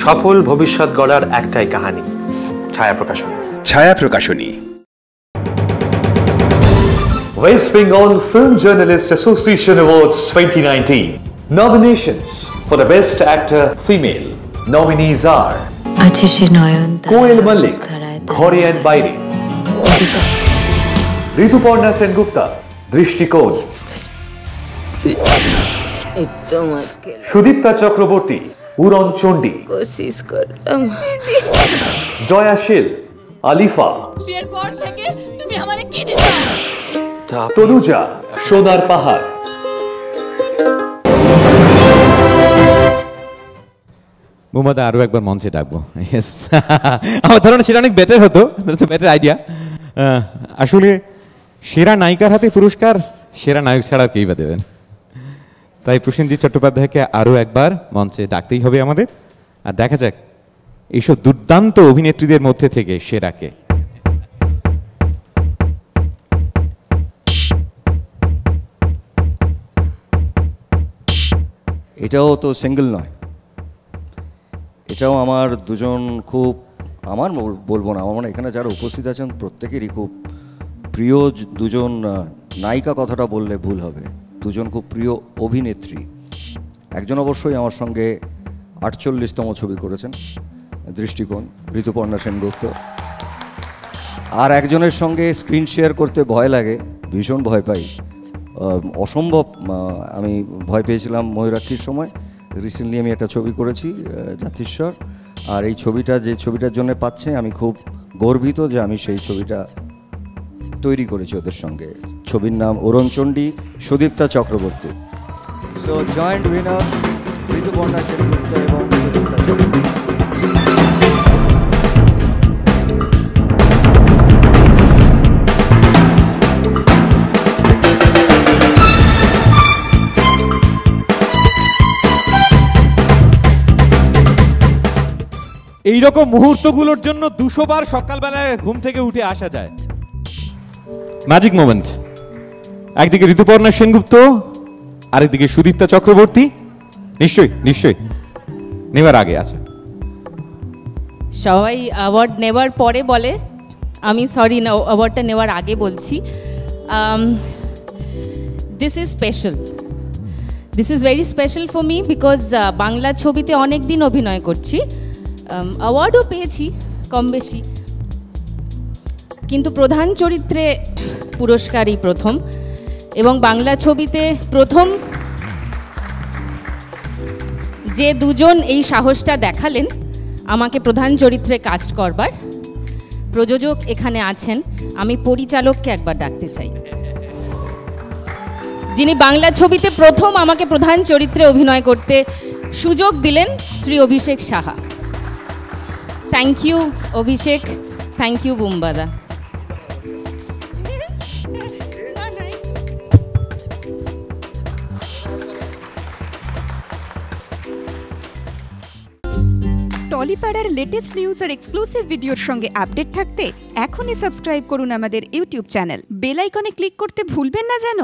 সফল ভবিষ্যৎ গড়ার একটাই কাহিনী, ছায়া প্রকাশনী। ছায়া প্রকাশনী। West Bengal Film Journalist Association Awards 2019. Nominations for the Best Actor Female. Nominees are Koel Malik, Ghore and Baire; Rituparna Sengupta, Drishtikon; Sudipta Chakraborty, Uron Chondi; Joya Shil, Alifa; Tanuja, Sonar Pahar; মুম্বাদা আরও একবার মঞ্চে ডাকবো। আমার ধারণা সেটা অনেক better হতো, better idea. আসলে সেরা নায়িকার হাতে পুরস্কার সেরা নায়ক ছাড়া কেই বা দেবেন, তাই প্রসেনজিৎ চট্টোপাধ্যায়কে আরও একবার মঞ্চে ডাকতেই হবে আমাদের। আর দেখা যাক এইসব দুর্দান্ত অভিনেত্রীদের মধ্যে থেকে সেরাকে। এটাও তো সিঙ্গেল নয়, এটাও আমার দুজন খুব, আমার বলবো না, আমার এখানে যারা উপস্থিত আছেন প্রত্যেকেরই খুব প্রিয় দুজন নায়িকা, কথাটা বললে ভুল হবে, দুজন খুব প্রিয় অভিনেত্রী। একজন অবশ্যই আমার সঙ্গে 48তম ছবি করেছেন, দৃষ্টিকোণ, ঋতুপর্ণা সেনগুপ্ত। আর একজনের সঙ্গে স্ক্রিন শেয়ার করতে ভয় লাগে, ভীষণ ভয় পাই, অসম্ভব। আমি ভয় পেয়েছিলাম ময়ূরাক্ষীর সময়। রিসেন্টলি আমি একটা ছবি করেছি, জাতিস্বর, আর এই ছবিটা যে ছবিটার জন্য পাচ্ছে আমি খুব গর্বিত যে আমি সেই ছবিটা তৈরি করেছি ওদের সঙ্গে। ছবির নাম Arunchandi, Sudipta Chakraborty. So joint winner Rituparna Sengupta এবং সুদীপ্তা চক্রবর্তী। এইরকম মুহূর্তগুলোর জন্য 200 বার সকালবেলায় ঘুম থেকে উঠে আসা যায়। Magic moment. একদিকে ঋতুপর্ণা সেনগুপ্ত, আরেকদিকে সুদীপ্তা চক্রবর্তী। নিশ্চয়ই নিশ্চয়ই নেবার আগে আছে। সবাই অ্যাওয়ার্ড নেবার পরে বলে, আমি সরি না, অ্যাওয়ার্ডটা নেওয়ার আগে বলছি। This is special, this is very special for me, because Bangla ছবিতে অনেক দিন অভিনয় করছি, অ্যাওয়ার্ডও পেয়েছি কম বেশি, কিন্তু প্রধান চরিত্রে পুরস্কারই প্রথম। এবং বাংলা ছবিতে প্রথম যে দুজন এই সাহসটা দেখালেন আমাকে প্রধান চরিত্রে কাস্ট করবার, প্রযোজক এখানে আছেন, আমি পরিচালককে একবার ডাকতে চাই, যিনি বাংলা ছবিতে প্রথম আমাকে প্রধান চরিত্রে অভিনয় করতে সুযোগ দিলেন, Shri Abhishek Saha. Thank you Abhishek, thank you বুম্বাদা। টলিপাড়ার লেটেস্ট নিউজ আর এক্সক্লুসিভ ভিডিওর সঙ্গে আপডেট থাকতে এখনই সাবস্ক্রাইব করুন আমাদের ইউটিউব চ্যানেল। বেল আইকনে ক্লিক করতে ভুলবেন না যেন।